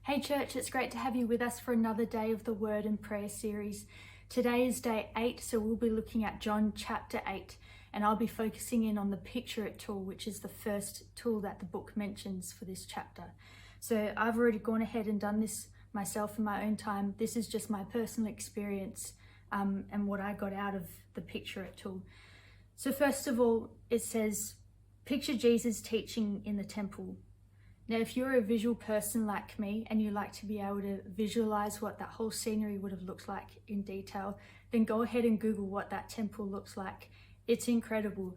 Hey church, it's great to have you with us for another day of the Word and Prayer series. Today is day 8, so we'll be looking at John chapter 8, and I'll be focusing in on the Picture It tool, which is the first tool that the book mentions for this chapter. So I've already gone ahead and done this myself in my own time. This is just my personal experience and what I got out of the Picture It tool. So first of all, it says, picture Jesus teaching in the temple. Now, if you're a visual person like me and you like to be able to visualize what that whole scenery would have looked like in detail, then go ahead and Google what that temple looks like. It's incredible.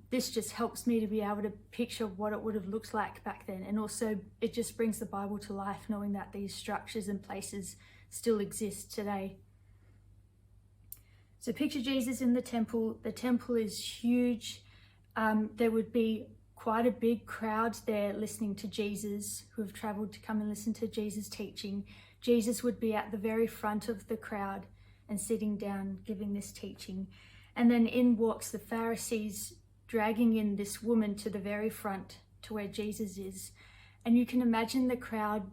This just helps me to be able to picture what it would have looked like back then. And also it just brings the Bible to life, knowing that these structures and places still exist today. So picture Jesus in the temple. The temple is huge. There would be quite a big crowd there listening to Jesus, who have traveled to come and listen to Jesus teaching. Jesus would be at the very front of the crowd and sitting down giving this teaching. And then in walks the Pharisees, dragging in this woman to the very front to where Jesus is. And you can imagine the crowd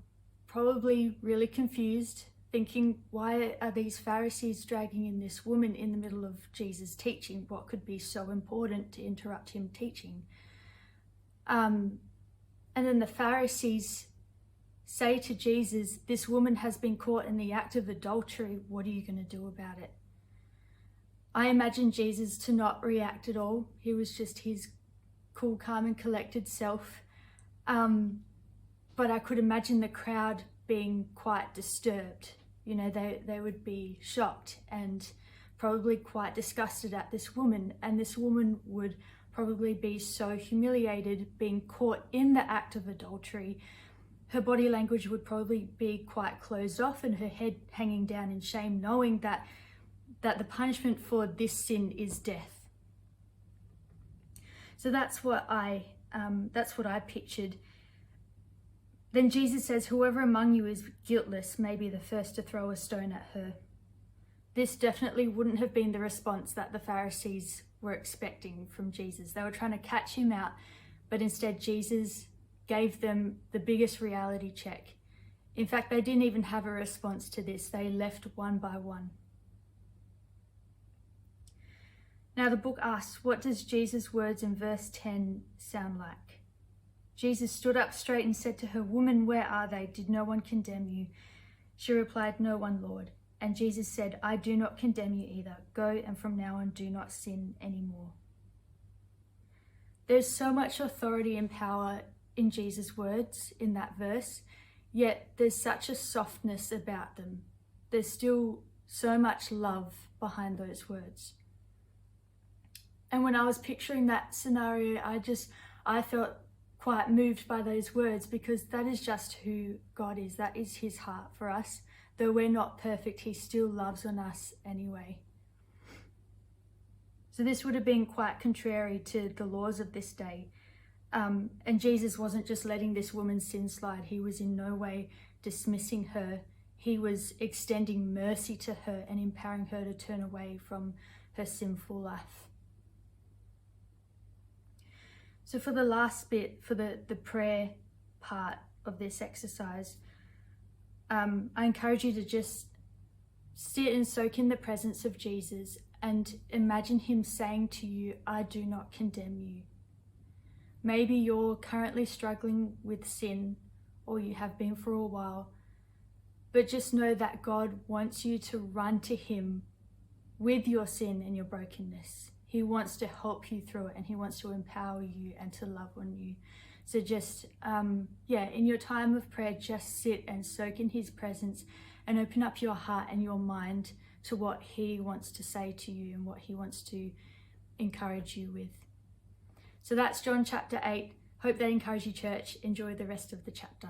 probably really confused, thinking, why are these Pharisees dragging in this woman in the middle of Jesus teaching? What could be so important to interrupt him teaching? And then the Pharisees say to Jesus, this woman has been caught in the act of adultery. What are you going to do about it? I imagine Jesus to not react at all. He was just his cool, calm and collected self. But I could imagine the crowd being quite disturbed. You know, they would be shocked and probably quite disgusted at this woman. And this woman would probably be so humiliated being caught in the act of adultery. Her body language would probably be quite closed off and her head hanging down in shame, knowing that the punishment for this sin is death. So that's what I pictured. Then Jesus says, whoever among you is guiltless may be the first to throw a stone at her. This definitely wouldn't have been the response that the Pharisees were expecting from Jesus. They were trying to catch him out, but instead Jesus gave them the biggest reality check. In fact, they didn't even have a response to this. They left one by one. Now the book asks, what does Jesus' words in verse 10 sound like? Jesus stood up straight and said to her, woman, where are they? Did no one condemn you? She replied, no one, Lord. And Jesus said, I do not condemn you either. Go, and from now on do not sin anymore. There's so much authority and power in Jesus' words in that verse, yet there's such a softness about them. There's still so much love behind those words. And when I was picturing that scenario, I felt quite moved by those words, because that is just who God is. That is his heart for us. Though we're not perfect, he still loves on us anyway. So this would have been quite contrary to the laws of this day. And Jesus wasn't just letting this woman's sin slide. He was in no way dismissing her. He was extending mercy to her and empowering her to turn away from her sinful life. So for the last bit, for the prayer part of this exercise, I encourage you to just sit and soak in the presence of Jesus and imagine him saying to you, I do not condemn you. Maybe you're currently struggling with sin, or you have been for a while, but just know that God wants you to run to him with your sin and your brokenness. He wants to help you through it, and he wants to empower you and to love on you. So just, in your time of prayer, just sit and soak in his presence and open up your heart and your mind to what he wants to say to you and what he wants to encourage you with. So that's John chapter 8. Hope that encouraged you, church. Enjoy the rest of the chapter.